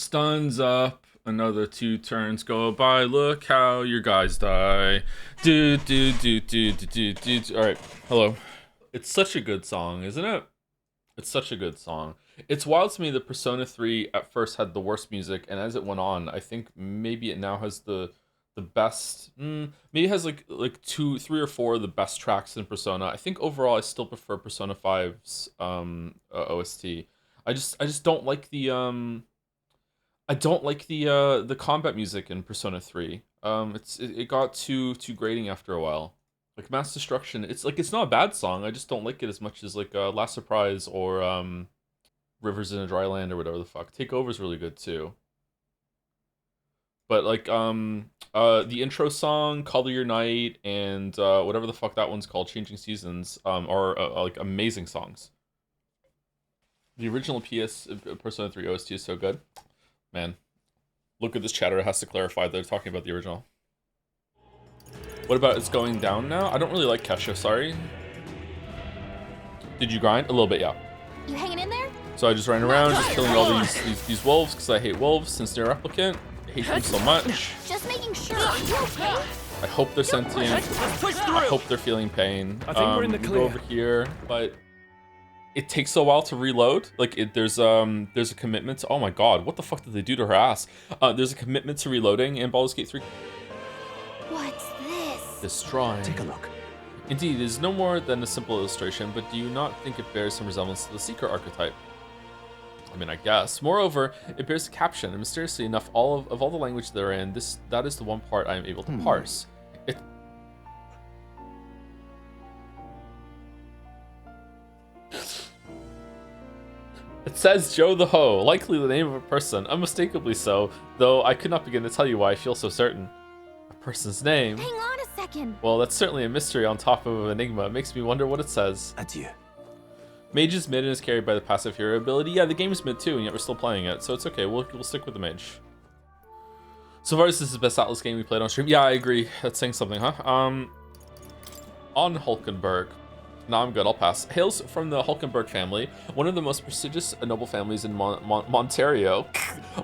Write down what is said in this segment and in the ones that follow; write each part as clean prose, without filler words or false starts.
Stuns up. Another 2 turns go by. Look how your guys die. Do. All right. Hello. It's such a good song, isn't it? It's such a good song. It's wild to me that Persona 3 at first had the worst music, and as it went on, I think maybe it now has the best. Maybe it has like 2, 3, or 4 of the best tracks in Persona. I think overall I still prefer Persona 5's OST. I just don't like the the combat music in Persona 3. It got too grating after a while. Like Mass Destruction, it's not a bad song. I just don't like it as much as like Last Surprise or Rivers in a Dry Land or whatever the fuck. Takeover's really good too. But like the intro song, Color Your Night, and whatever the fuck that one's called, Changing Seasons, are like amazing songs. The original Persona 3 OST is so good. Man, look at this chatter. It has to clarify that they're talking about the original. What about It's Going Down Now? I don't really like Kesha, sorry. Did you grind? A little bit, yeah. You hanging in there? So I just ran around, just killing all these wolves, because I hate wolves since they're replicant. I hate them so much. Just making sure. Are you okay? I hope they're sentient. I hope they're feeling pain. I think we're in the clear. Go over here, but it takes a while to reload. Like there's a commitment to, oh my god, what the fuck did they do to her ass? There's a commitment to reloading in Baldur's Gate 3. What's this? Destroying. Take a look. Indeed, it is no more than a simple illustration, but do you not think it bears some resemblance to the Seeker archetype? I mean, I guess. Moreover, it bears a caption, and mysteriously enough, all the language they're in, that is the one part I am able to parse. It says Joe the Ho, likely the name of a person, unmistakably so, though I could not begin to tell you why I feel so certain. A person's name? Hang on a second. Well, that's certainly a mystery on top of an enigma. It makes me wonder what it says. Adieu. Mage is mid and is carried by the passive hero ability. Yeah, the game's mid too, and yet we're still playing it, so it's okay. We'll stick with the mage. So far, this is the best Atlas game we played on stream. Yeah, I agree. That's saying something, huh? On Hulkenberg. No, I'm good. I'll pass. Hails from the Hulkenberg family, one of the most prestigious noble families in Montario.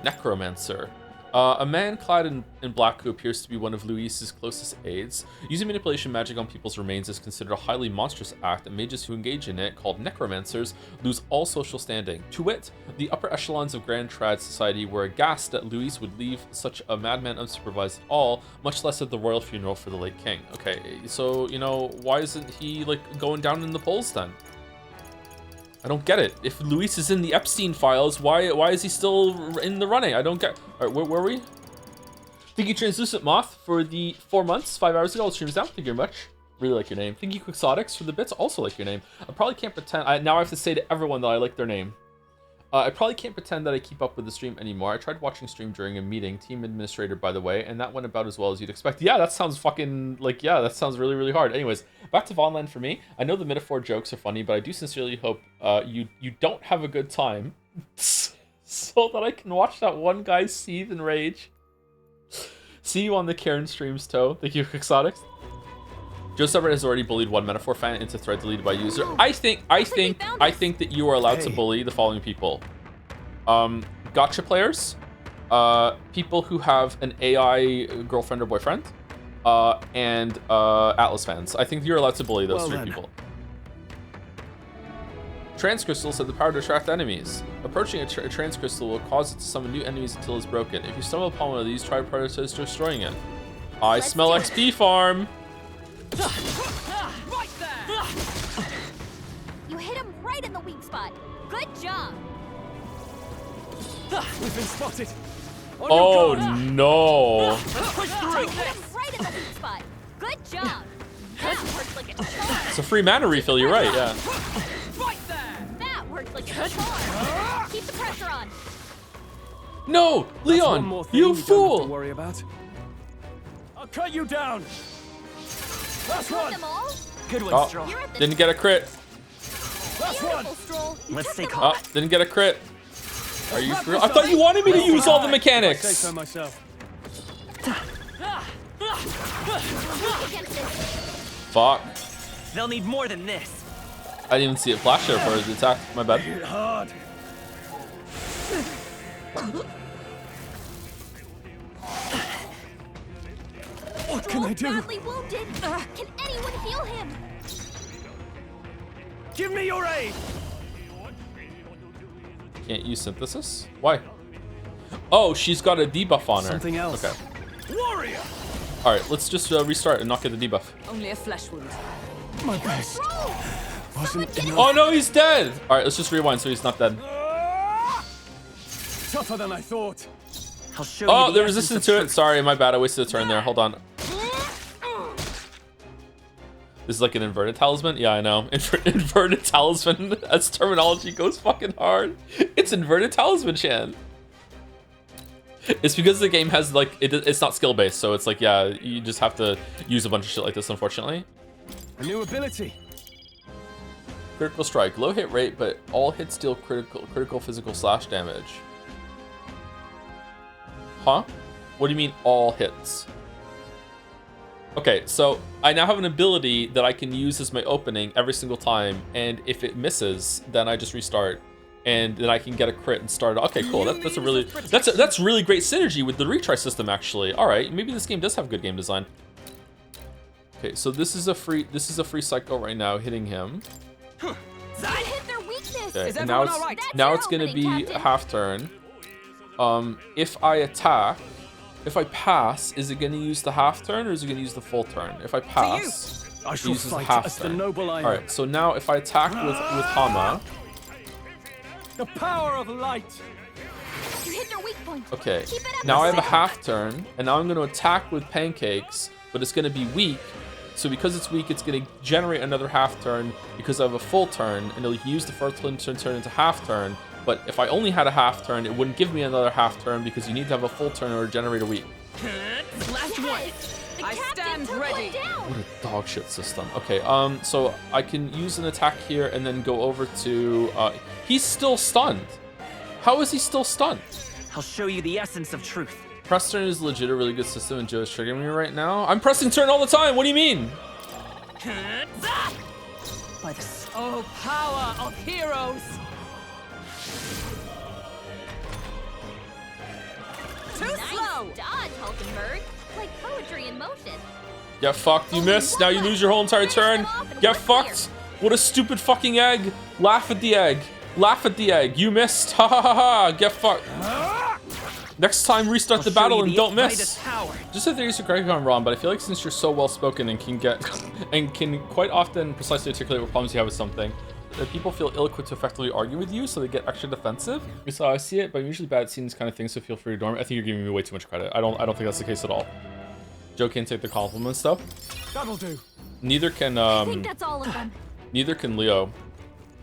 Necromancer. A man clad in black who appears to be one of Luis's closest aides. Using manipulation magic on people's remains is considered a highly monstrous act, and mages who engage in it, called necromancers, lose all social standing. To wit, the upper echelons of Grand Trad society were aghast that Luis would leave such a madman unsupervised at all, much less at the royal funeral for the late king. Okay, so, you know, why isn't he, like, going down in the polls then? I don't get it. If Luis is in the Epstein files, why is he still in the running? I don't get. All right, where were we? Thank you, Translucent Moth, for the 4 months, 5 hours ago. All streams down. Thank you very much. Really like your name. Thank you, Quixotics, for the bits. Also like your name. I probably can't pretend. Now I have to say to everyone that I like their name. I probably can't pretend that I keep up with the stream anymore. I tried watching stream during a meeting, team administrator, by the way, and that went about as well as you'd expect. Yeah, that sounds fucking, like, yeah, that sounds really, really hard. Anyways, back to Vonland for me. I know the metaphor jokes are funny, but I do sincerely hope you don't have a good time so that I can watch that one guy seethe and rage. See you on the Karen streams, Toe. Thank you, Quixotics. Joe Stubborn has already bullied one metaphor fan into thread deleted by user. I think that you are allowed to bully the following people. Gotcha players, people who have an AI girlfriend or boyfriend, and Atlas fans. I think you're allowed to bully those three people. Transcrystals have the power to attract enemies. Approaching a transcrystal will cause it to summon new enemies until it's broken. If you stumble upon one of these, try prioritize destroying it. I smell XP farm. Right there! You hit him right in the weak spot. Good job. We've been spotted. Oh no! Push through. You hit him right in the weak spot. Good job. That worked like a charm. It's a free mana refill. You're right. Yeah. Right there. That worked like a charm. Keep the pressure on. No, Leon, you fool! Don't have to worry about. I'll cut you down. Last one. Good one, Oh, Stroll. didn't get a crit. Last one. Let's stay Oh, didn't get a crit. Are you for real? I thought you wanted me to use all the I say mechanics. so myself. Fuck. They'll need more than this. I didn't even see it flash there for the attack. My bad. Hit hard. can I Both do? badly wounded. Can anyone heal him? Give me your aid! Can't use synthesis? Why? Oh, she's got a debuff on her. Something else. Okay. Warrior! All right, let's just restart and not get the debuff. Only a flesh wound. My best. Wasn't enough. Oh no, he's dead. All right, let's just rewind so he's not dead. Tougher than I thought. I'll show Oh, you they're essence resistant of to it. truth. Sorry, my bad. I wasted a turn there. Hold on. This is like an inverted talisman? Yeah, I know. Inverted talisman as terminology goes fucking hard. It's inverted talisman, Chan. It's because the game has like, it's not skill based. So it's like, yeah, you just have to use a bunch of shit like this, unfortunately. A new ability. Critical strike. Low hit rate, but all hits deal critical physical slash damage. Huh? What do you mean all hits? Okay, so I now have an ability that I can use as my opening every single time, and if it misses, then I just restart, and then I can get a crit and start. Okay, cool. That's really great synergy with the retry system, actually. All right, maybe this game does have good game design. Okay, so this is a free cycle right now, hitting him. I hit their weakness. Okay, Is and now everyone it's all right? now That's it's your gonna be opening, a Captain. half turn. If I attack. If I pass, is it going to use the half turn or is it going to use the full turn? If I pass, I it shall uses the fight half as the turn. noble I am. All right, so now if I attack with Hama, The power of light. You hit their weak point. okay, Keep it up now I have a second. half turn, and now I'm going to attack with pancakes, but it's going to be weak. So because it's weak, it's going to generate another half turn because I have a full turn, and it'll use the first turn to turn into half turn. But if I only had a half turn, it wouldn't give me another half turn because you need to have a full turn or generate a weak. Last one. Yes. The I captain stand took ready. one down. What a dog shit system. Okay, so I can use an attack here and then go over to, he's still stunned. How is he still stunned? I'll show you the essence of truth. Press turn is legit a really good system and Joe's triggering me right now. I'm pressing turn all the time, what do you mean? By the Oh, power of heroes. Too Nice slow. dodge, Hulkenberg. Like poetry in motion. Get fucked, you miss. Now you lose your whole entire turn. Get fucked. What a stupid fucking egg. Laugh at the egg. Laugh at the egg. You missed. Ha ha ha ha. Get fucked. Next time, restart the battle and don't miss. Just if there is a correct I'm wrong, but I feel like since you're so well spoken and can get and can quite often precisely articulate what problems you have with something, that people feel ill-equipped to effectively argue with you, so they get extra defensive. So I see it, but I'm usually bad at seeing these kind of things, so feel free to ignore me. I think you're giving me way too much credit. I don't think that's the case at all. Joe can't take the compliments though. That'll do. Neither can I think that's all of them. neither can Leo.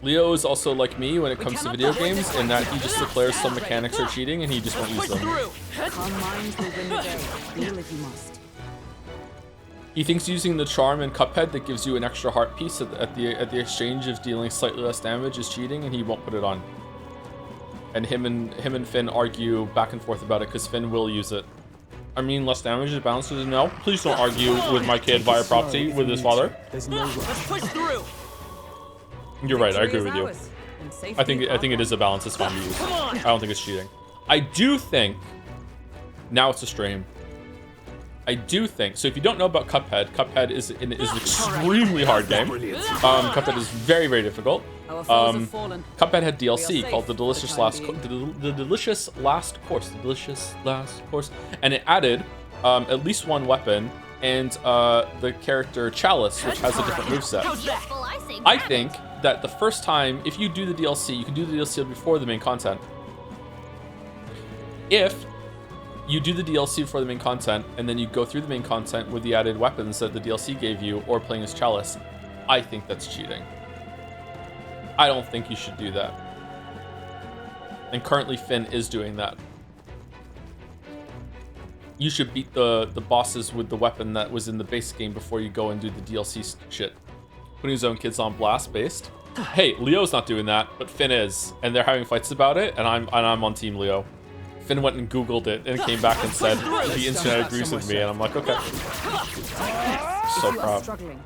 Leo is also like me when it comes to video games, in that he just declares some mechanics are cheating and he just won't use them. Calm minds will win the day. Feel if you must. He thinks using the charm and Cuphead that gives you an extra heart piece at the exchange of dealing slightly less damage is cheating, and he won't put it on. And him and Finn argue back and forth about it because Finn will use it. I mean, less damage is balanced. No, please don't argue with my kid via proxy with his father. There's no rush. Let's push through. You're right. I agree Victory with is you. ours, and safety I think far it is a balance. It's fine to use. I don't think it's cheating. I do think now it's a stream. I do think so. If you don't know about Cuphead is an extremely hard game. Cuphead is very, very difficult. Our foes have fallen. Cuphead had We are DLC safe called the for Delicious the time Last being. the Delicious Last Course, and it added at least one weapon and the character Chalice, which has a different moveset. Useful, I say. I grab it. think that the first time, if you do the DLC, you can do the DLC before the main content. If you do the DLC for the main content, and then you go through the main content with the added weapons that the DLC gave you, or playing as Chalice, I think that's cheating. I don't think you should do that. And currently Finn is doing that. You should beat the bosses with the weapon that was in the base game before you go and do the DLC shit. Putting his own kids on blast based. Hey, Leo's not doing that, but Finn is, and they're having fights about it, and I'm on Team Leo. Finn went and Googled it and came back and said the internet agrees with me, and I'm like, okay. So proud. Struggling.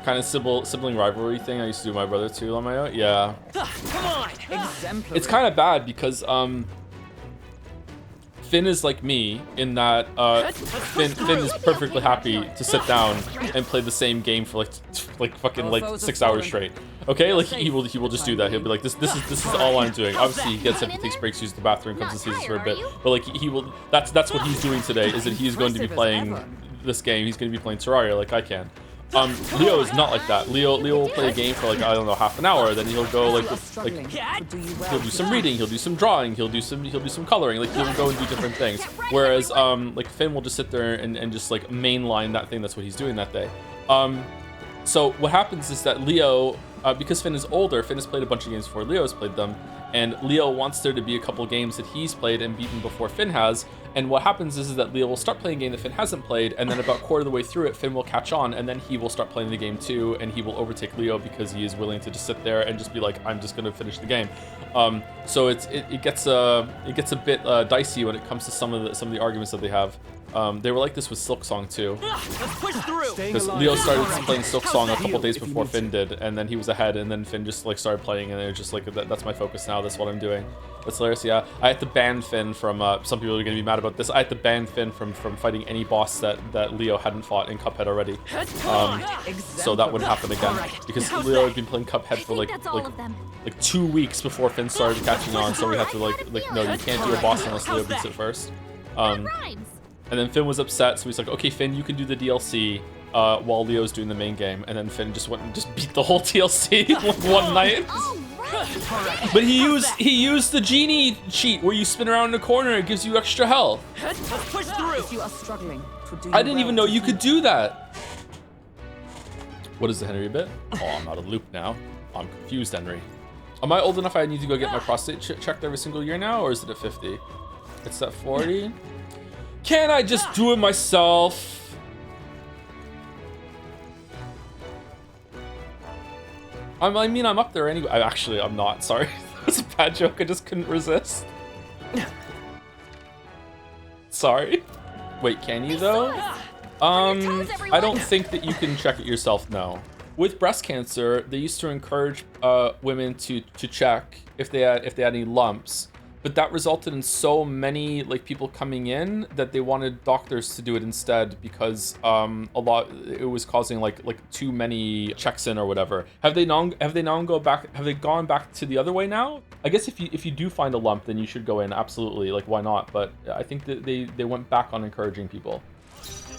Kind of sibling rivalry thing I used to do with my brother too on my own. Yeah. Exemplary. It's kind of bad because Finn Finn is like me in that Finn is perfectly happy to sit down and play the same game for like fucking like 6 hours straight. Okay, like he will just do that. He'll be like, this is all I'm doing. Obviously he gets up, he takes breaks, uses the bathroom, comes and sees us for a bit. But like he will, that's what he's doing today, is that he's going to be playing this game. He's going to be playing Terraria like I can. Leo is not like that. Leo will play a game for like, I don't know, half an hour, then he'll go like he'll do some reading, he'll do some drawing, he'll do some coloring, like he'll go and do different things. Whereas like Finn will just sit there and just like mainline that thing. That's what he's doing that day. So what happens is that Leo, because Finn is older, Finn has played a bunch of games before Leo has played them, and Leo wants there to be a couple games that he's played and beaten before Finn has. And what happens is that Leo will start playing a game that Finn hasn't played, and then about quarter of the way through it, Finn will catch on, and then he will start playing the game too, and he will overtake Leo because he is willing to just sit there and just be like, I'm just going to finish the game. So it gets a bit dicey when it comes to some of the arguments that they have. They were like this with Silksong too, because Leo started playing Silksong a couple days before Finn did, and then he was ahead, and then Finn just like started playing, and it was just like, that's my focus now, that's what I'm doing. That's hilarious. Yeah, I had to ban Finn from some people are gonna be mad about this. I had to ban Finn from fighting any boss that Leo hadn't fought in Cuphead already, so that wouldn't happen again, because Leo had been playing Cuphead for like 2 weeks before Finn started catching on, so we had to like no, you can't do a boss unless Leo beats it first. And then Finn was upset, so he's like, okay, Finn, you can do the DLC while Leo's doing the main game. And then Finn just went and just beat the whole DLC one night. But he used the genie cheat where you spin around in a corner and it gives you extra health. If you are struggling, I didn't even know you could do that. What is the Henry bit? Oh, I'm out of loop now. I'm confused, Henry. Am I old enough I need to go get my prostate checked every single year now, or is it at 50? It's at 40. Can't I just do it myself? I mean, I'm up there anyway. Actually, I'm not. Sorry. That was a bad joke. I just couldn't resist. Sorry. Wait, can you though? I don't think that you can check it yourself, no. With breast cancer, they used to encourage women to check if they had any lumps. But that resulted in so many like people coming in that they wanted doctors to do it instead, because it was causing like too many checks in or whatever. Have they gone back to the other way now? I guess if you do find a lump, then you should go in, absolutely, like why not? But I think that they went back on encouraging people.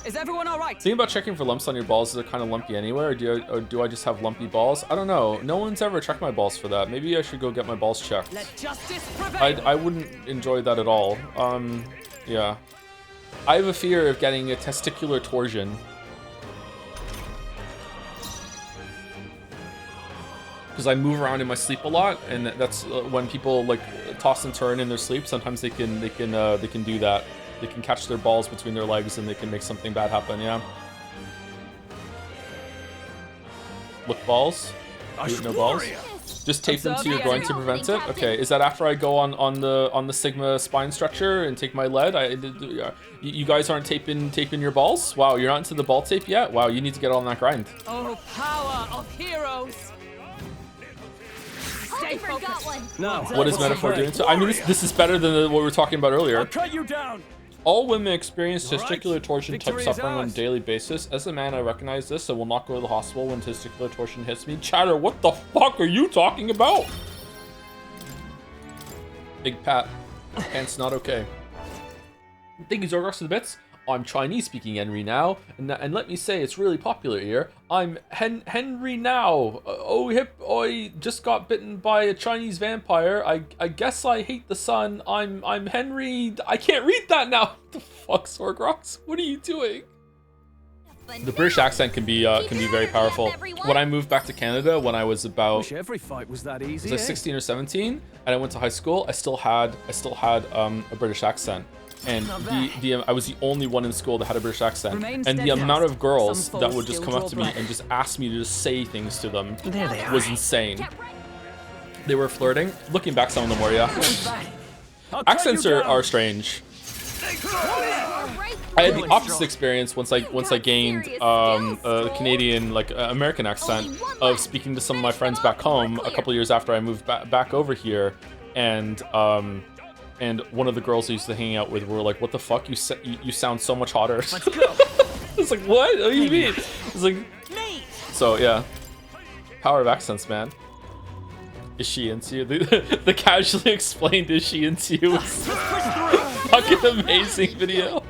Is everyone all right? Think about checking for lumps on your balls. Is it kind of lumpy anyway, or do I just have lumpy balls? I don't know. No one's ever checked my balls for that. Maybe I should go get my balls checked. Let justice prevail. I wouldn't enjoy that at all. Yeah. I have a fear of getting a testicular torsion. Because I move around in my sleep a lot, and that's when people like toss and turn in their sleep. Sometimes they can do that. They can catch their balls between their legs and they can make something bad happen, yeah. Look, balls? No balls? Just tape them to your groin to prevent it? Okay, is that after I go on the Sigma spine stretcher and take my lead? You guys aren't taping your balls? Wow, you're not into the ball tape yet? Wow, you need to get on that grind. Oh, power of heroes! I forgot one. No. What is Metaphor doing? So, I mean, this is better than what we were talking about earlier. I'll cut you down. All women experience testicular Right. torsion type Victory is suffering on a ours. daily basis. As a man, I recognize this, so will not go to the hospital when testicular torsion hits me. Chatter, what the fuck are you talking about? Big Pat. Pants not okay. Thank you, Zorgox, for the bits. I'm Chinese-speaking Henry now, and let me say it's really popular here. I'm Henry now. Oh hip, I just got bitten by a Chinese vampire. I guess I hate the sun. I'm Henry. I can't read that now. What the fuck, Zorgox? What are you doing? The British accent can be very powerful. When I moved back to Canada, when I was about Wish every fight was that easy. was I 16 or 17, and I went to high school, I still had a British accent. And I was the only one in school that had a British accent. And the amount of girls that would just come up to me and just ask me to just say things to them was insane. They were flirting. Looking back, some of them were, yeah. Accents are strange. I had the opposite experience once I gained a Canadian, like American accent, of speaking to some of my friends back home a couple years after I moved back over here, and and one of the girls I used to hang out with were like, "What the fuck? You sound so much hotter." Let's go. It's like, what? What do you mean? It's like, so yeah, power of accents, man. Is she into you? The casually explained "is she into you" was fucking amazing video.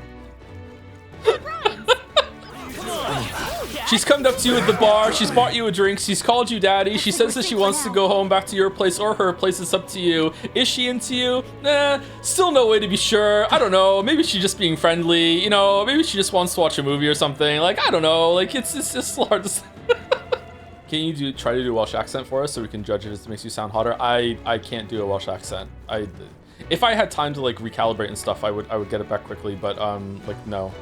She's come up to you at the bar, she's bought you a drink, she's called you daddy, she says that she wants to go home back to your place or her place, it's up to you. Is she into you? Nah, still no way to be sure. I don't know, maybe she's just being friendly, you know, maybe she just wants to watch a movie or something. Like, I don't know, like, it's just hard to say. Can you try to do a Welsh accent for us so we can judge it if it makes you sound hotter? I can't do a Welsh accent. If I had time to like recalibrate and stuff, I would get it back quickly, but like, no.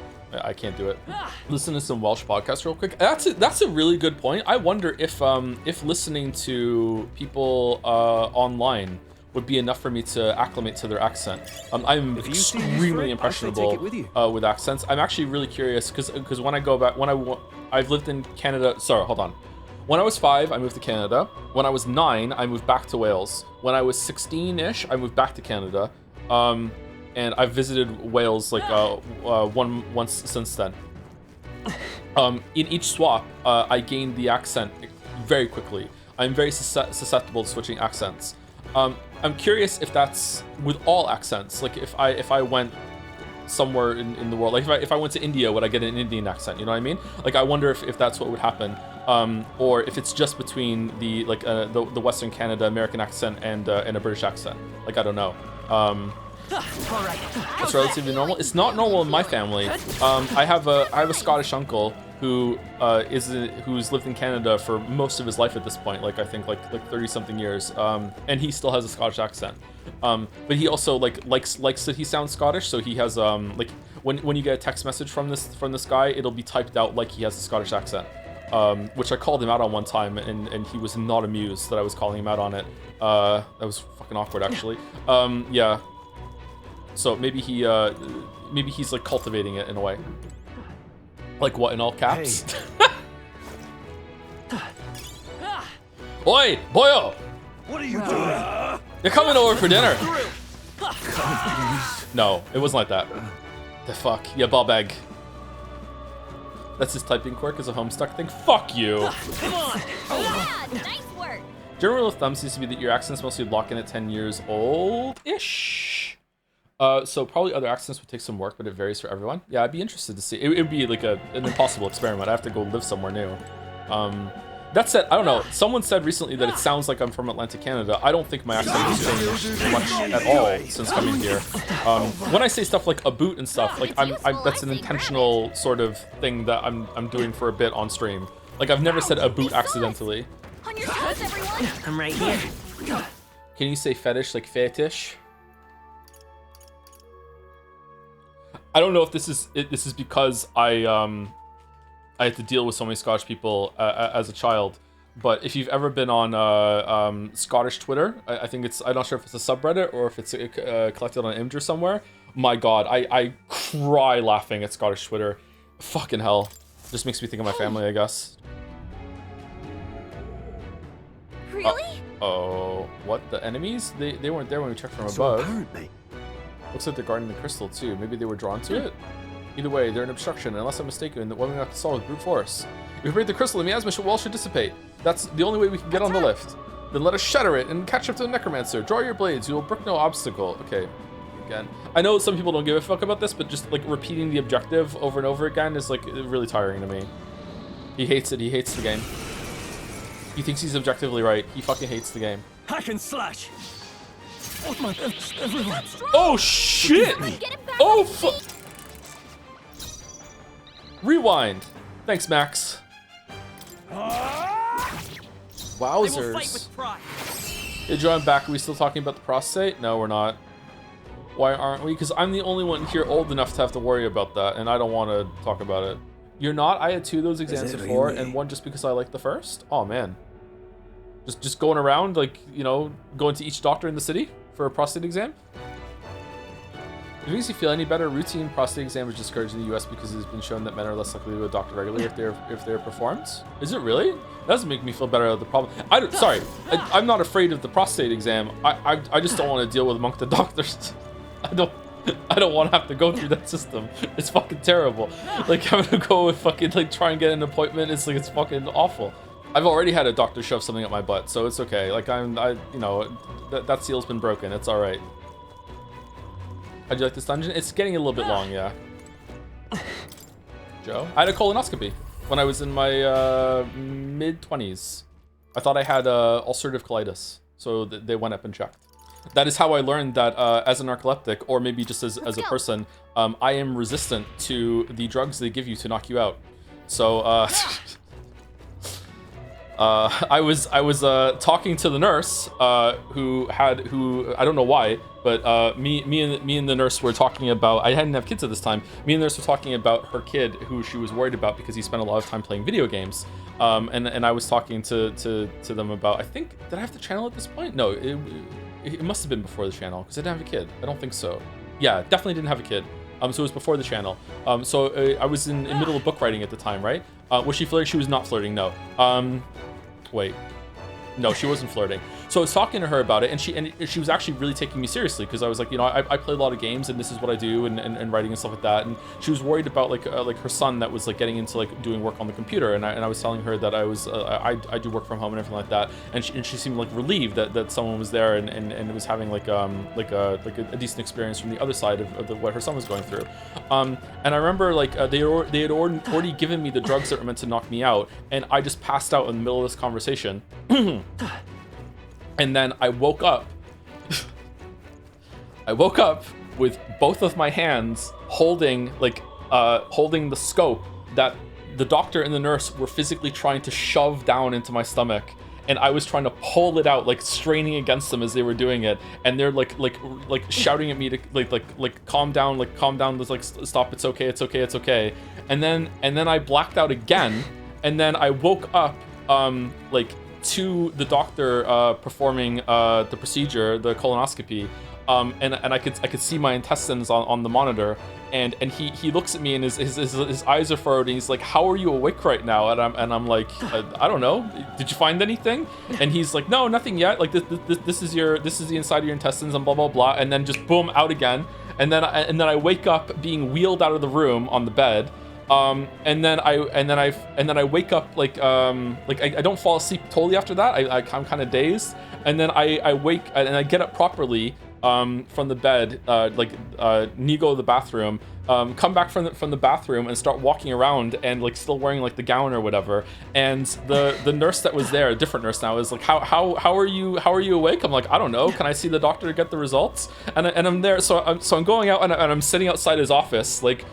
I can't do it. Listen to some Welsh podcasts real quick. That's a really good point. I wonder if listening to people online would be enough for me to acclimate to their accent. I'm extremely impressionable with accents. I'm actually really curious because when I go back, I've lived in Canada. Sorry, hold on. When I was 5, I moved to Canada. When I was 9, I moved back to Wales. When I was 16-ish, I moved back to Canada. And I've visited Wales like once since then. In each swap, I gained the accent very quickly. I'm very susceptible to switching accents. I'm curious if that's with all accents. Like if I went somewhere in the world, like if I went to India, would I get an Indian accent? You know what I mean? Like I wonder if that's what would happen, or if it's just between the Western Canada American accent and a British accent. Like I don't know. It's relatively normal. It's not normal in my family. I have a Scottish uncle who's lived in Canada for most of his life at this point. Like I think like 30 something years. And he still has a Scottish accent. But he also likes that he sounds Scottish. So he has like when you get a text message from this guy, it'll be typed out like he has a Scottish accent. Which I called him out on one time, and he was not amused that I was calling him out on it. That was fucking awkward actually. Yeah. So maybe he's like cultivating it in a way. Like what, in all caps? Hey. Oi, boyo! What are you doing? You're coming over for dinner. No, it wasn't like that. The fuck, yeah, ball bag. That's his typing quirk as a Homestuck thing. Fuck you. Come on. Yeah, nice work. General rule of thumb seems to be that your accents mostly lock in at 10 years old-ish. So probably other accents would take some work, but it varies for everyone. Yeah, I'd be interested to see. It would be like an impossible experiment. I have to go live somewhere new. That said, I don't know. Someone said recently that it sounds like I'm from Atlantic Canada. I don't think my accent has changed much at all since coming here. When I say stuff like a boot and stuff, like that's an intentional sort of thing that I'm doing for a bit on stream. Like I've never said a boot accidentally. On your toes, everyone. I'm right here. Can you say fetish like fetish? I don't know if this is because I had to deal with so many Scottish people as a child, but if you've ever been on Scottish Twitter, I think I'm not sure if it's a subreddit or if it's collected on Imgur somewhere. My God, I cry laughing at Scottish Twitter. Fucking hell, just makes me think of my family, I guess. Really? Oh, what, the enemies? They weren't there when we checked from above. So apparently. Looks like they're guarding the crystal too. Maybe they were drawn to it? Either way, they're an obstruction, and unless I'm mistaken, the one we have to solve is brute force. If we break the crystal, the miasma wall should dissipate. That's the only way we can get on the lift. Then let us shatter it and catch up to the necromancer. Draw your blades, you will brook no obstacle. Okay, again. I know some people don't give a fuck about this, but just like repeating the objective over and over again is like really tiring to me. He hates it, he hates the game. He thinks he's objectively right. He fucking hates the game. Hack and slash. Oh shit! Oh fuck! Rewind. Thanks, Max. Wowzers. Hey, Joe, I'm back. Are we still talking about the prostate? No, we're not. Why aren't we? Because I'm the only one here old enough to have to worry about that, and I don't want to talk about it. You're not? I had 2 of those exams before, and 1 just because I liked the first? Oh, man. Just going around, like, you know, going to each doctor in the city for a prostate exam? If it makes you feel any better, routine prostate exam is discouraged in the US because it has been shown that men are less likely to go to a doctor regularly if they're performed. Is it really? That doesn't make me feel better about the problem. I'm not afraid of the prostate exam. I just don't want to deal with among the doctors. I don't want to have to go through that system. It's fucking terrible. Like having to go and fucking like try and get an appointment. It's like it's fucking awful. I've already had a doctor shove something up my butt, so it's okay. Like you know, that seal's been broken. It's all right. How'd you like this dungeon? It's getting a little bit long, yeah. Joe, I had a colonoscopy when I was in my mid-20s. I thought I had ulcerative colitis, so they went up and checked. That is how I learned that as a narcoleptic, or maybe just as a person, I am resistant to the drugs they give you to knock you out. So I was talking to the nurse who I don't know why, but me and the nurse were talking about, I hadn't have kids at this time. Me and the nurse were talking about her kid who she was worried about because he spent a lot of time playing video games. And I was talking to them about, I think, did I have the channel at this point? No, it must have been before the channel because I didn't have a kid. I don't think so. Yeah, definitely didn't have a kid. So it was before the channel. So I was in the middle of book writing at the time, right? Was she flirting? She was not flirting, no. Wait. No, she wasn't flirting. So I was talking to her about it, and she was actually really taking me seriously because I was like, you know, I play a lot of games, and this is what I do, and writing and stuff like that. And she was worried about like her son that was like getting into like doing work on the computer, and I was telling her that I was I do work from home and everything like that, and she seemed like relieved that someone was there and was having like a decent experience from the other side of what her son was going through. And I remember like they had already given me the drugs that were meant to knock me out, and I just passed out in the middle of this conversation. And then I woke up. I woke up with both of my hands holding the scope that the doctor and the nurse were physically trying to shove down into my stomach, and I was trying to pull it out, like straining against them as they were doing it, and they're like shouting at me to like calm down, like stop, it's okay. And then I blacked out again, and then I woke up to the doctor performing the procedure, the colonoscopy, and I could see my intestines on the monitor, and he looks at me and his eyes are furrowed, and he's like, "How are you awake right now?" And I'm like, I don't know. Did you find anything? And he's like, "No, nothing yet. Like this is the inside of your intestines and blah blah blah." And then just boom, out again. And then I wake up being wheeled out of the room on the bed. And then I wake up like I don't fall asleep totally after that. I'm kind of dazed, and then I wake and I get up properly from the bed, go to the bathroom, come back from the bathroom and start walking around and like still wearing like the gown or whatever. And the nurse that was there, a different nurse now, is like, how are you awake? I'm like, I don't know. Can I see the doctor to get the results? And I'm there, so I'm going out and I'm sitting outside his office, like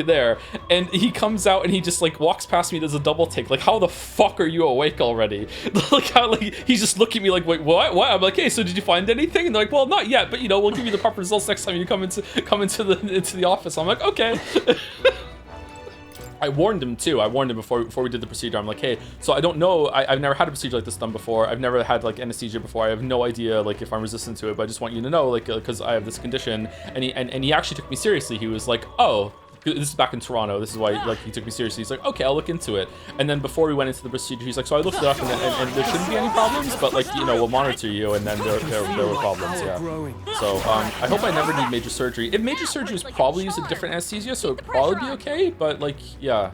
there, and he comes out and he just like walks past me, does a double take, like, how the fuck are you awake already? He's just looking at me like, wait, what? I'm like, hey, so did you find anything? And they're like, well, not yet, but you know, we'll give you the proper results next time you come into the office. I'm like, okay. I warned him too. I warned him before we did the procedure. I'm like, hey, so I don't know. I've never had a procedure like this done before. I've never had like anesthesia before. I have no idea like if I'm resistant to it, but I just want you to know, like, because I have this condition. And he actually took me seriously. He was like, oh. This is back in Toronto. This is why like he took me seriously. He's like, okay, I'll look into it. And then before we went into the procedure, he's like, so I looked it up, and there shouldn't be any problems, but like, you know, we'll monitor you. And then there were problems, yeah. So I hope I never need major surgery. If major surgery was probably use a different anesthesia, so it'd probably be okay. But like, yeah.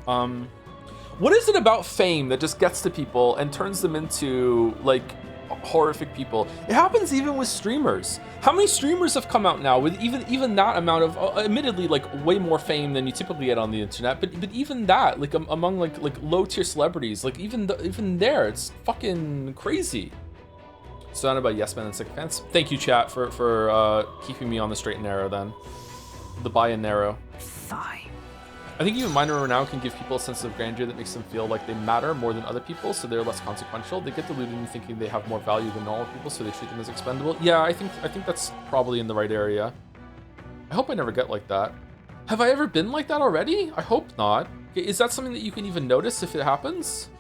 What is it about fame that just gets to people and turns them into like horrific people? It happens even with streamers. How many streamers have come out now with even that amount of admittedly like way more fame than you typically get on the internet, but even that, like among like low tier celebrities, like even there, it's fucking crazy. Surrounded by yes men and sycophants. Thank you, chat, for keeping me on the straight and narrow. Then the by and narrow. Sigh. I think even minor renown can give people a sense of grandeur that makes them feel like they matter more than other people, so they're less consequential. They get deluded into thinking they have more value than normal people, so they treat them as expendable. Yeah, I think that's probably in the right area. I hope I never get like that. Have I ever been like that already? I hope not. Is that something that you can even notice if it happens?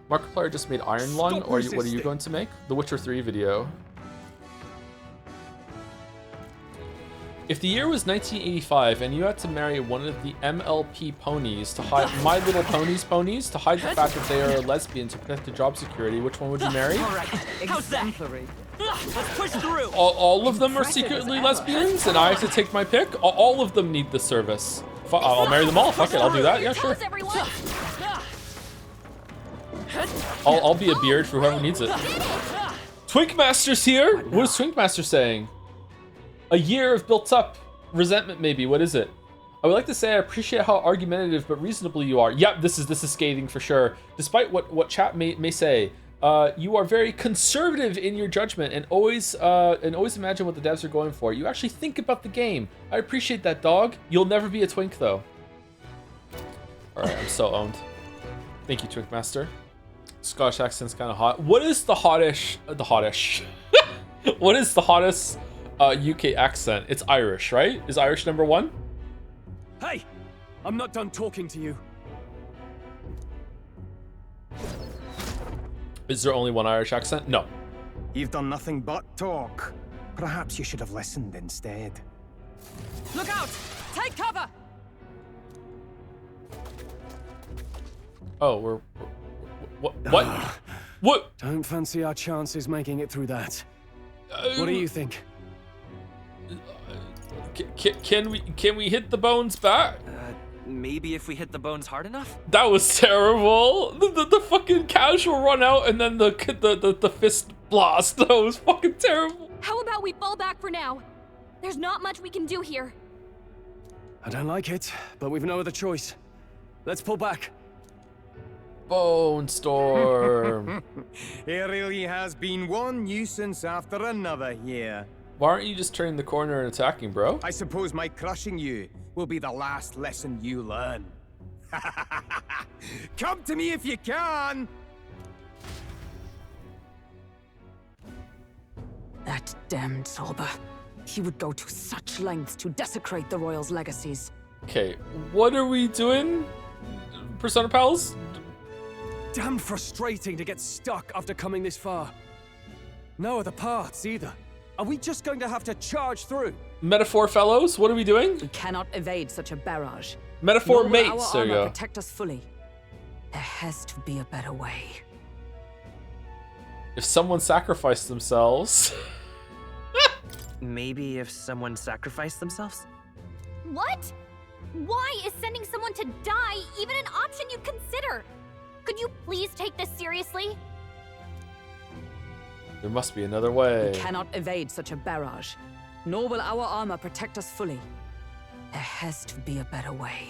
Markiplier just made Iron Lung, or what are you going to make? The Witcher 3 video. If the year was 1985 and you had to marry one of the MLP ponies to hide My Little Ponies ponies to hide the fact that they are a lesbian to protect the job security, which one would you marry? All right. How's that? Exemplary. Let's push through. All of them are secretly lesbians, and I have to take my pick. All of them need the service. I'll marry them all. Fuck it, I'll do that. Yeah, sure. Toes, everyone. I'll be a beard for whoever needs it. Twinkmaster's here. What is Twinkmaster saying? A year of built up resentment, maybe. What is it? I would like to say I appreciate how argumentative but reasonable you are. Yep, this is scathing for sure. Despite what chat may say, you are very conservative in your judgment and always imagine what the devs are going for. You actually think about the game. I appreciate that, dog. You'll never be a twink though. All right, I'm so owned. Thank you, Twinkmaster. Scottish accent's kind of hot. What is the hottest? What is the hottest UK accent? It's Irish, right? Is Irish number one? Hey, I'm not done talking to you. Is there only one Irish accent? No. You've done nothing but talk. Perhaps you should have listened instead. Look out! Take cover! Oh, we're what? What? Don't fancy our chances making it through that. What do you think? Can we hit the bones back? Maybe if we hit the bones hard enough? That was terrible. The fucking casual run out and then the fist blast. That was fucking terrible. How about we fall back for now? There's not much we can do here. I don't like it, but we've no other choice. Let's pull back. Bone storm. It really has been one nuisance after another here. Why aren't you just turning the corner and attacking, bro? I suppose my crushing you will be the last lesson you learn. Come to me if you can! That damned Zorba. He would go to such lengths to desecrate the Royals' legacies. Okay, what are we doing, Persona Pals? Damn frustrating to get stuck after coming this far. No other paths either. Are we just going to have to charge through? Metaphor fellows, what are we doing? We cannot evade such a barrage. Metaphor Nor will mates, our there you armor go. protect us fully. There has to be a better way. If someone sacrificed themselves. Maybe if someone sacrificed themselves? What? Why is sending someone to die even an option you'd consider? Could you please take this seriously? There must be another way. We cannot evade such a barrage. Nor will our armor protect us fully. There has to be a better way.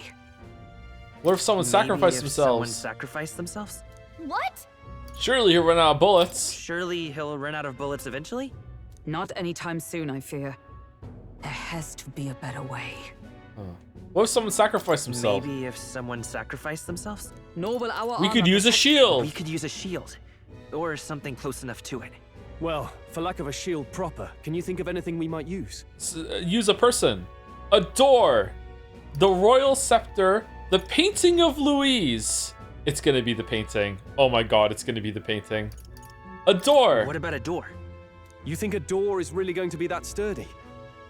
What if someone Maybe sacrificed if themselves? Someone sacrificed themselves? What? Surely he'll run out of bullets. Surely he'll run out of bullets eventually? Not anytime soon, I fear. There has to be a better way. What if someone sacrificed themselves? Maybe if someone sacrificed themselves? Nor will our We armor could use a protect- shield. We could use a shield. Or something close enough to it. Well, for lack of a shield proper, can you think of anything we might use? Use a person. A door. The royal scepter. The painting of Louise. It's gonna be the painting. Oh my god, it's gonna be the painting. A door. What about a door? You think a door is really going to be that sturdy?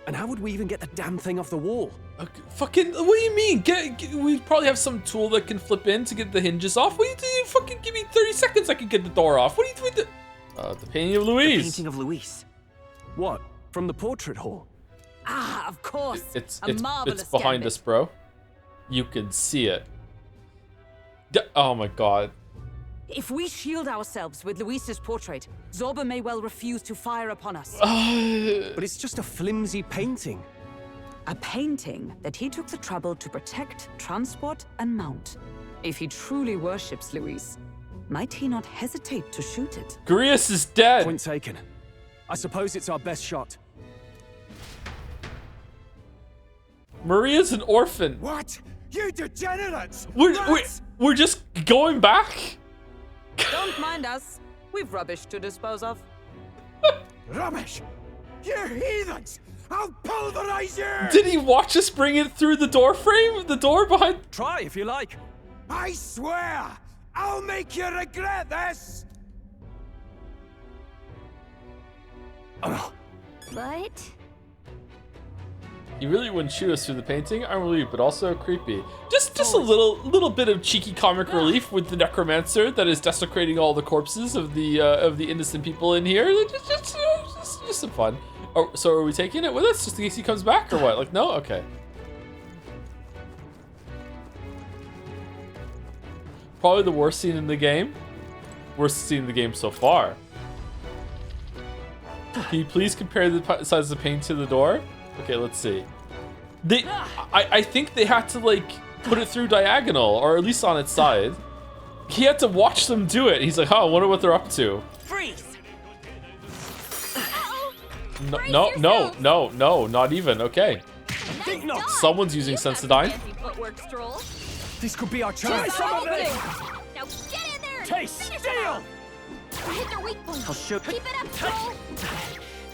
And how would we even get the damn thing off the wall? Fucking, what do you mean? We probably have some tool that can flip in to get the hinges off. What do you fucking give me 30 seconds I can get the door off. What do you do? The painting of The Louise. painting of Louise. What? From the portrait hall? Ah, of course. It's marvelous behind gambit. us, bro. You can see it. Oh my god. If we shield ourselves with Luis's portrait, Zorba may well refuse to fire upon us. But it's just a flimsy painting. A painting that he took the trouble to protect, transport, and mount. If he truly worships Luis, might he not hesitate to shoot it? Grius is dead. Point taken. I suppose it's our best shot. Maria's an orphan. What? You degenerates! We're just going back? Don't mind us. We've rubbish to dispose of. Rubbish! You heathens! I'll pulverize you! Did he watch us bring it through the door frame? The door behind? Try if you like. I swear! I'll make you regret this! But You really wouldn't shoot us through the painting? I'm relieved, but also creepy. Just a little bit of cheeky comic relief with the necromancer that is desecrating all the corpses of the innocent people in here. Just some fun. Oh, so are we taking it with us just in case he comes back or what? Like, no? Okay. Probably the worst scene in the game. Worst scene in the game so far. Can you please compare the size of the paint to the door? Okay, let's see. I think they had to like put it through diagonal or at least on its side. He had to watch them do it. He's like, oh, I wonder what they're up to. Freeze! No, not even. Okay. Someone's using Sensodyne. This could be our chance. Now get in there. Taste steel. Hit their weak point. I'll show Keep it up, Stroll.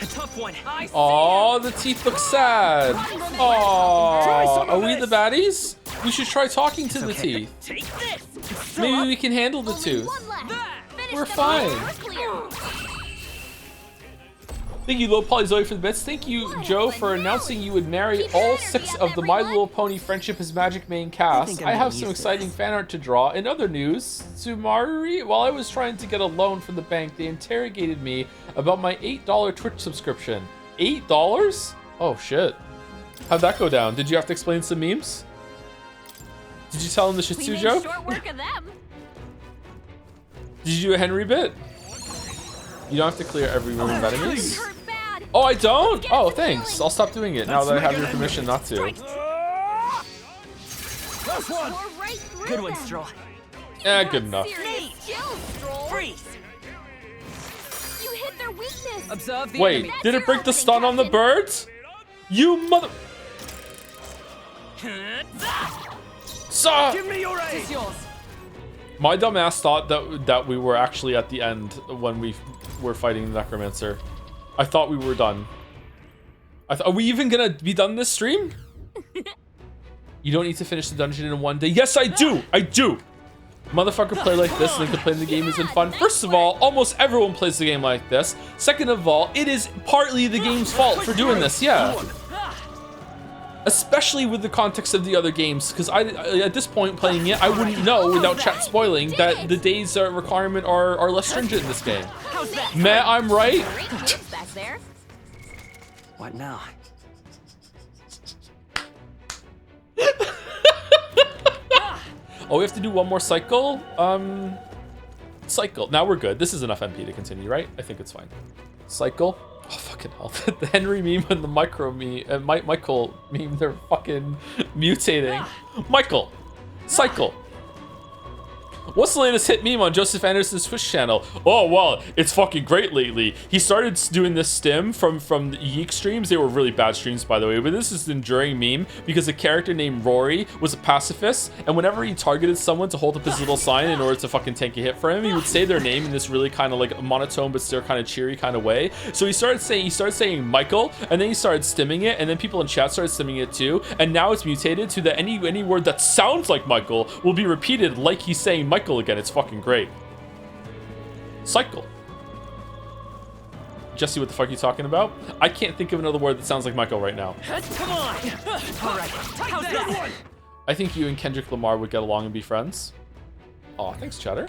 a tough one. Oh, the teeth look sad. Oh, are we the baddies? We should try talking to the teeth. Take this. Maybe we can handle the Only tooth. one left. Finish We're them fine. off. We're clear. Thank you, Low Poly Zoe, for the bits. Thank you, Joe, for announcing you would marry all 6 of the My Little Pony Friendship is Magic main cast. I have some exciting fan art to draw. In other news, Sumari, while I was trying to get a loan from the bank, they interrogated me about my $8 Twitch subscription. $8? Oh, shit. How'd that go down? Did you have to explain some memes? Did you tell them the Shih We Tzu made joke? short work of them. Did you do a Henry bit? You don't have to clear every room of enemies. Hurt bad. Oh, I don't? Oh, thanks. I'll stop doing it now that I have your permission not to. Last one. We're right through Good one, them. Stroll. Eh, good enough. Serious skills, Stroll. Freeze. You hit their weakness. Observe the Wait, enemy. did it break the stun on the birds? You mother... Saw! Give me your aid. My dumb ass thought that we were actually at the end when we were fighting the Necromancer. I thought we were done. Are we even gonna be done this stream? You don't need to finish the dungeon in one day. Yes, I do! I do! Motherfucker play like this and then complain the game isn't fun. First of all, almost everyone plays the game like this. Second of all, it is partly the game's fault for doing this, yeah. Especially with the context of the other games, because at this point playing it, I wouldn't know without chat spoiling that the days requirement are less stringent in this game. Meh, I'm right. Great moves back there. What now? Oh, we have to do one more cycle? Cycle. Now we're good. This is enough MP to continue, right? I think it's fine. Cycle. Oh, fucking hell. The Henry meme and the Micro meme, Michael meme, they're fucking mutating. Michael. Cycle. What's the latest hit meme on Joseph Anderson's Twitch channel? Oh, well, it's fucking great lately. He started doing this stim from the YIIK streams. They were really bad streams, by the way, but this is an enduring meme because a character named Rory was a pacifist, and whenever he targeted someone to hold up his little sign in order to fucking tank a hit for him, he would say their name in this really kind of like monotone but still kind of cheery kind of way. So he started saying Michael, and then he started stimming it, and then people in chat started stimming it too, and now it's mutated to that any word that sounds like Michael will be repeated like he's saying Michael again. It's fucking great. Cycle. Jesse, what the fuck are you talking about? I can't think of another word that sounds like Michael right now. Come on. All right. How's that? I think you and Kendrick Lamar would get along and be friends. Aw, thanks, Cheddar.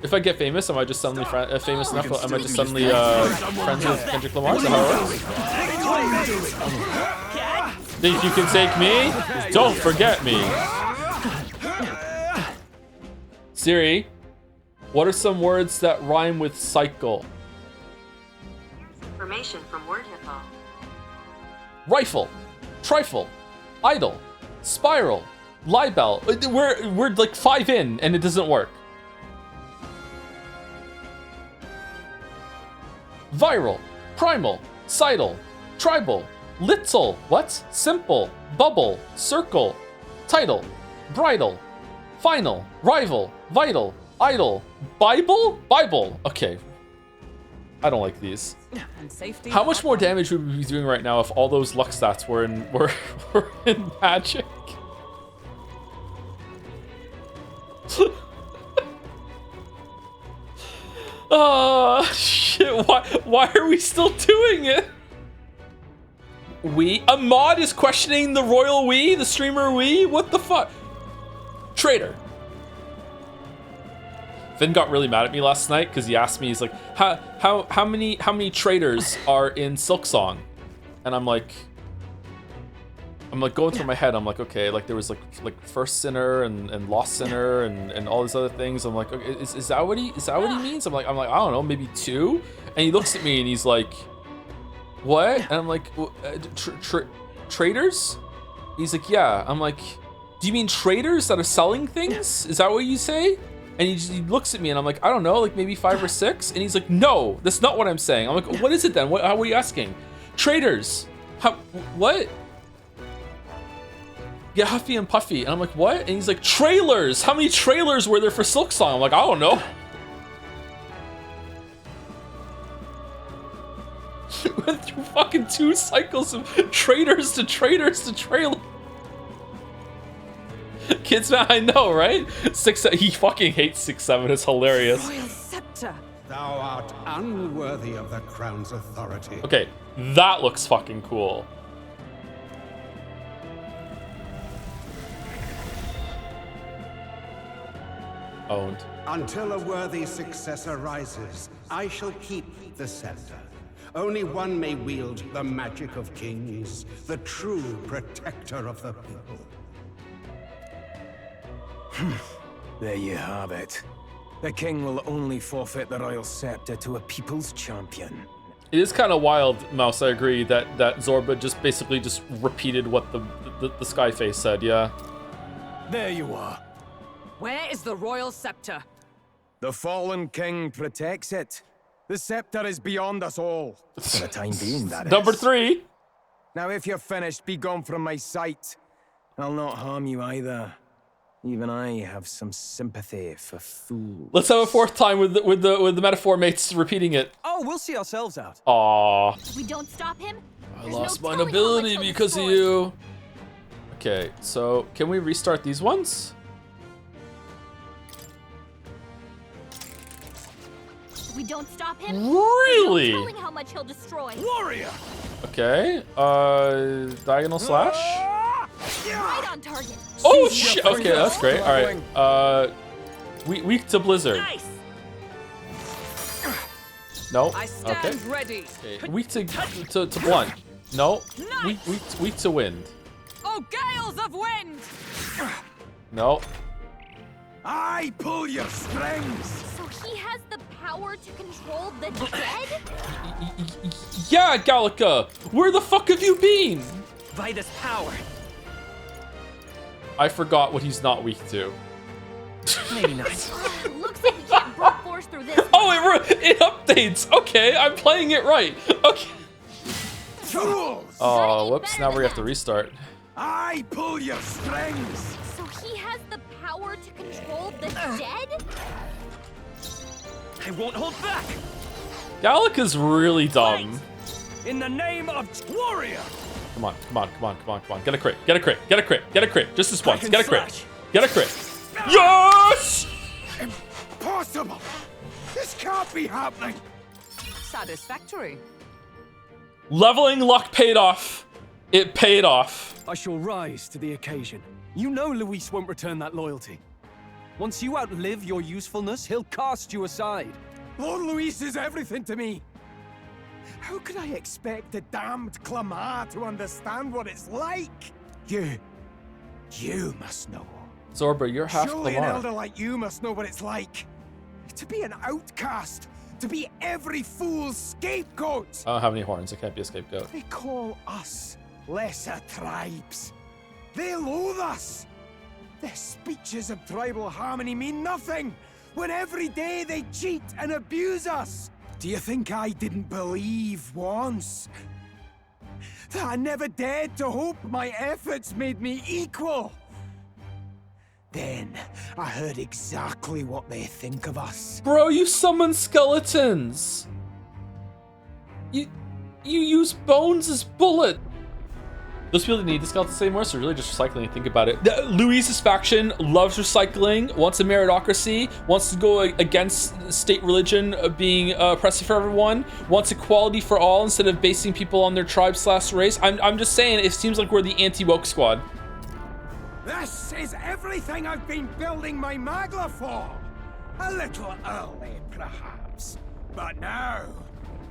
If I get famous, am I just suddenly famous enough? Am I just suddenly friends with Kendrick Lamar? Is that how it works? Think you can take me? Don't forget me. Siri, what are some words that rhyme with cycle? Information from Word Hippo. Rifle, trifle, idle, spiral, libel. We're like 5 in and it doesn't work. Viral, primal, sidle, tribal, little, what? Simple, bubble, circle, title, bridle, final, rival, vital, idle, Bible? Bible. Okay. I don't like these. And safety. How much more damage would we be doing right now if all those luck stats were in magic? Oh, shit. Why are we still doing it? We? A mod is questioning the royal we, the streamer we? What the fuck? Traitor. Finn got really mad at me last night because he asked me, he's like, how many traitors are in Silksong? And I'm like going through my head. I'm like, okay, like there was like first sinner and lost sinner and all these other things. I'm like, okay, is that what he means? I'm like, I don't know, maybe 2. And he looks at me and he's like, what? And I'm like, traders? He's like, yeah. I'm like, do you mean traders that are selling things? Is that what you say? And he looks at me and I'm like, I don't know, like maybe 5 or 6. And he's like, no, that's not what I'm saying. I'm like, what is it then? How are you asking? Traders. What? Yeah, Huffy and Puffy. And I'm like, what? And he's like, trailers. How many trailers were there for Silksong? I'm like, I don't know. Went through fucking 2 cycles of traders to trailer. Kids, man, I know, right? 6, he fucking hates 6-7. It's hilarious. Royal scepter. Thou art unworthy of the crown's authority. Okay, that looks fucking cool. Owned. Until a worthy successor rises, I shall keep the scepter. Only one may wield the magic of kings, the true protector of the people. There you have it. The king will only forfeit the royal scepter to a people's champion. It is kind of wild, Mouse, I agree, that Zorba just basically just repeated what the Skyface said, yeah. There you are. Where is the royal scepter? The fallen king protects it. The scepter is beyond us all. For the time being, that is. Number 3. Now, if you're finished, be gone from my sight. I'll not harm you either. Even I have some sympathy for fools. Let's have a 4th time with the metaphor mates repeating it. Oh, we'll see ourselves out. Aww. If we don't stop him, I there's lost no my telling how nobility much he'll because of destroy. you. Okay, so can we restart these ones? If we don't stop him, Really? there's no telling how much he'll destroy. Warrior! Okay, diagonal slash. Right on target. Oh shit! Okay, that's great. All right. Weak to blizzard. Nice. No. I stand Okay. ready. Okay. Weak to blunt. No. Nice. Weak to wind. Oh, gales of wind! No. I pull your strings! So he has the power to control the dead? Yeah, Gallica. Where the fuck have you been? By this power. I forgot what he's not weak to. Maybe not. Looks like we can't brute force through this. Oh, it updates. Okay, I'm playing it right. Okay. Fools! Oh, whoops. Now we have to restart. I pull your strings! So he has the power to control the dead? I won't hold back. Gallica's really dumb. In the name of warrior! Come on. Get a crit. Just this once. can Get a crit. slash. Get a crit. Yes! Impossible! This can't be happening! Satisfactory. Leveling luck paid off. It paid off. I shall rise to the occasion. You know Luis won't return that loyalty. Once you outlive your usefulness, he'll cast you aside. Lord Luis is everything to me. How could I expect the damned Clamar to understand what it's like? You must know. Zorba, you're half Surely an Lamar. elder like you must know what it's like. To be an outcast. To be every fool's scapegoat. I don't have any horns. I can't be a scapegoat. They call us lesser tribes. They loathe us. Their speeches of tribal harmony mean nothing when every day they cheat and abuse us. Do you think I didn't believe once that I never dared to hope my efforts made me equal? Then I heard exactly what they think of us. Bro, you summon skeletons. You use bones as bullet. Those people that need the skeletons anymore, so really just recycling. Think about it. Louise's faction loves recycling, wants a meritocracy, wants to go against state religion being oppressive for everyone, wants equality for all instead of basing people on their tribe/race. I'm just saying, it seems like we're the anti-woke squad. This is everything I've been building my Magla for. A little early, perhaps. But now,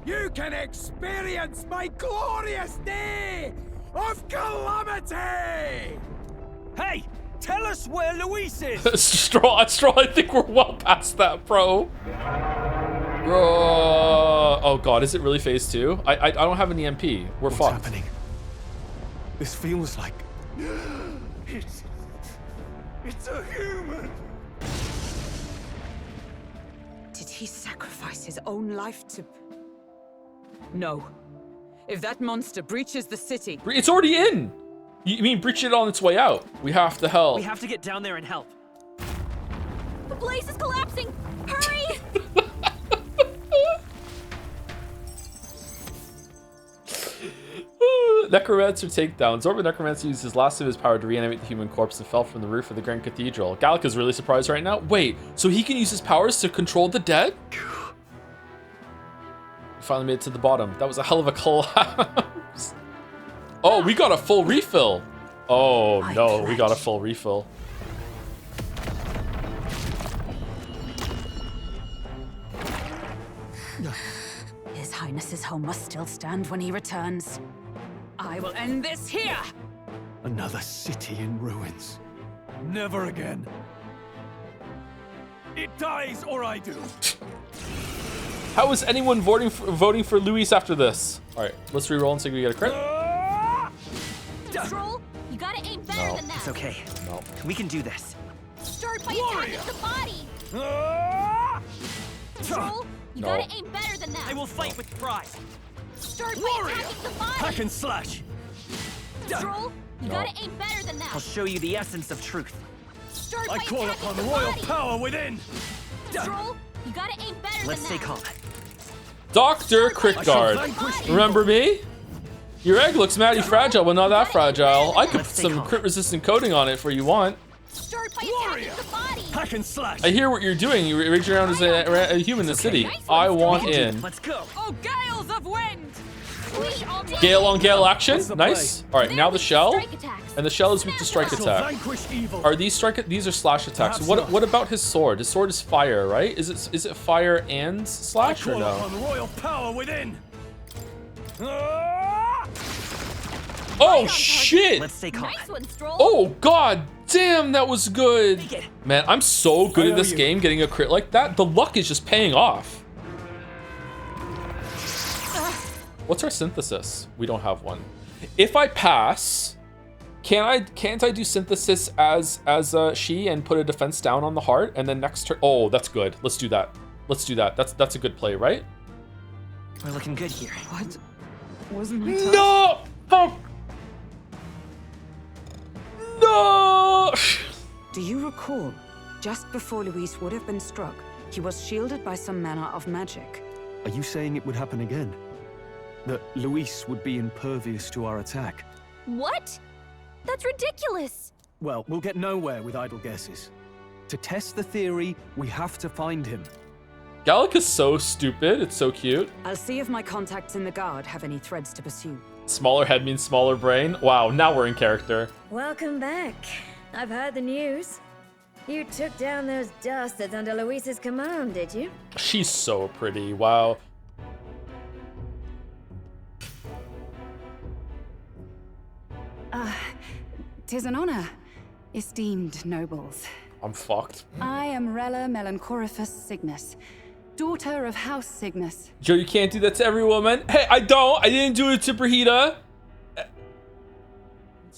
you can experience my glorious day of calamity! Hey, tell us where Luis is! Straw, I think we're well past that, bro. Oh god, is it really phase 2? I don't have an EMP. We're What's fucked. happening? This feels like... It's a human! Did he sacrifice his own life to... No. If that monster breaches the city... It's already in! You mean breach it on its way out? We have to help. We have to get down there and help. The place is collapsing! Hurry! Necromancer takedown. Zorba Necromancer used his last of his power to reanimate the human corpse and fell from the roof of the Grand Cathedral. Gallic is really surprised right now. Wait, so he can use his powers to control the dead? Finally made it to the bottom. That was a hell of a collapse. Oh, we got a full refill. Oh no, we got a full refill. His Highness's home must still stand when he returns. I will end this here! Another city in ruins. Never again. It dies or I do. How is anyone voting for Luis after this? All right, let's re-roll and see if we get a crit. Stroll, you gotta aim better than that. It's okay. No. We can do this. Start by attacking the body. Stroll, you gotta aim better than that. I will fight with pride. Start by attacking the body. Hack and slash! Stroll, you gotta aim better than I'll that. show you the essence of truth. Start I by call attacking upon the royal body. power within! Stroll, you gotta aim better Let's than stay that. calm. Dr. Crit Guard. Remember me? Your egg looks mighty fragile, but not that fragile. I could put some crit resistant coating on it for you want. Start by attacking the body. Hack and slash! I hear what you're doing. You're raging around as a human in the city. I want in. Let's go. Oh, gales of wind! Sweet, all day. Gale on gale action. What's the Nice. All right, now the shell. Strike attacks. And the shell is weak to strike Shall attack. vanquish evil. Are these strike? These are slash attacks. Perhaps What not. what about his sword? His sword is fire, right? Is it fire and I slash or call no? upon royal power within! Oh shit! Let's stay calm. Nice one, Stroll. Oh god damn, that was good. Take it. Man, I'm so good I at owe this you. game. Getting a crit like that, the luck is just paying off. What's our synthesis? We don't have one. If I pass, can't I do synthesis as she and put a defense down on the heart and then next turn? Oh, that's good. Let's do that. Let's do that. That's a good play, right? We're looking good here. What? Wasn't I tough? No! Fuck! No! Do you recall, just before Luis would have been struck, he was shielded by some manner of magic? Are you saying it would happen again? That Luis would be impervious to our attack? What? That's ridiculous. Well, we'll get nowhere with idle guesses. To test the theory, we have to find him. Gallic is so stupid. It's so cute. I'll see if my contacts in the Guard have any threads to pursue. Smaller head means smaller brain. Wow, now we're in character. Welcome back. I've heard the news. You took down those dastards under Luis's command, did you? She's so pretty. Wow. Tis an honor, esteemed nobles. I'm fucked. I am Rella Melanchorophus Cygnus, daughter of House Cygnus. Joe, you can't do that to every woman. Hey, I didn't do it to Brahita.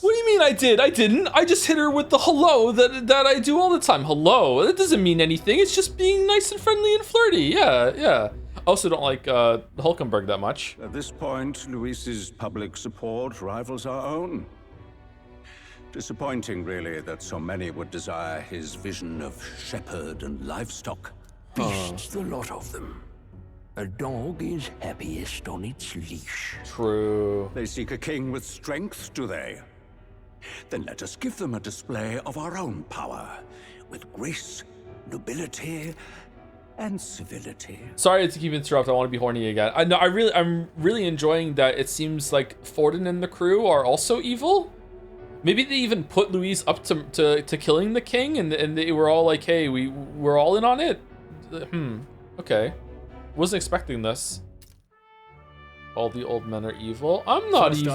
What do you mean I did? I didn't. I just hit her with the hello that I do all the time. Hello. That doesn't mean anything. It's just being nice and friendly and flirty. Yeah. I also don't like Hulkenberg that much. At this point, Luis's public support rivals our own. Disappointing, really, that so many would desire his vision of shepherd and livestock. Beasts, the lot of them. A dog is happiest on its leash. True. They seek a king with strength, do they? Then let us give them a display of our own power, with grace, nobility, and civility. Sorry to keep interrupting. I want to be horny again. I'm really enjoying that. It seems like Forden and the crew are also evil. Maybe they even put Louise up to killing the king, and they were all like, "Hey, we're all in on it." Okay. Wasn't expecting this. All the old men are evil. I'm not First evil.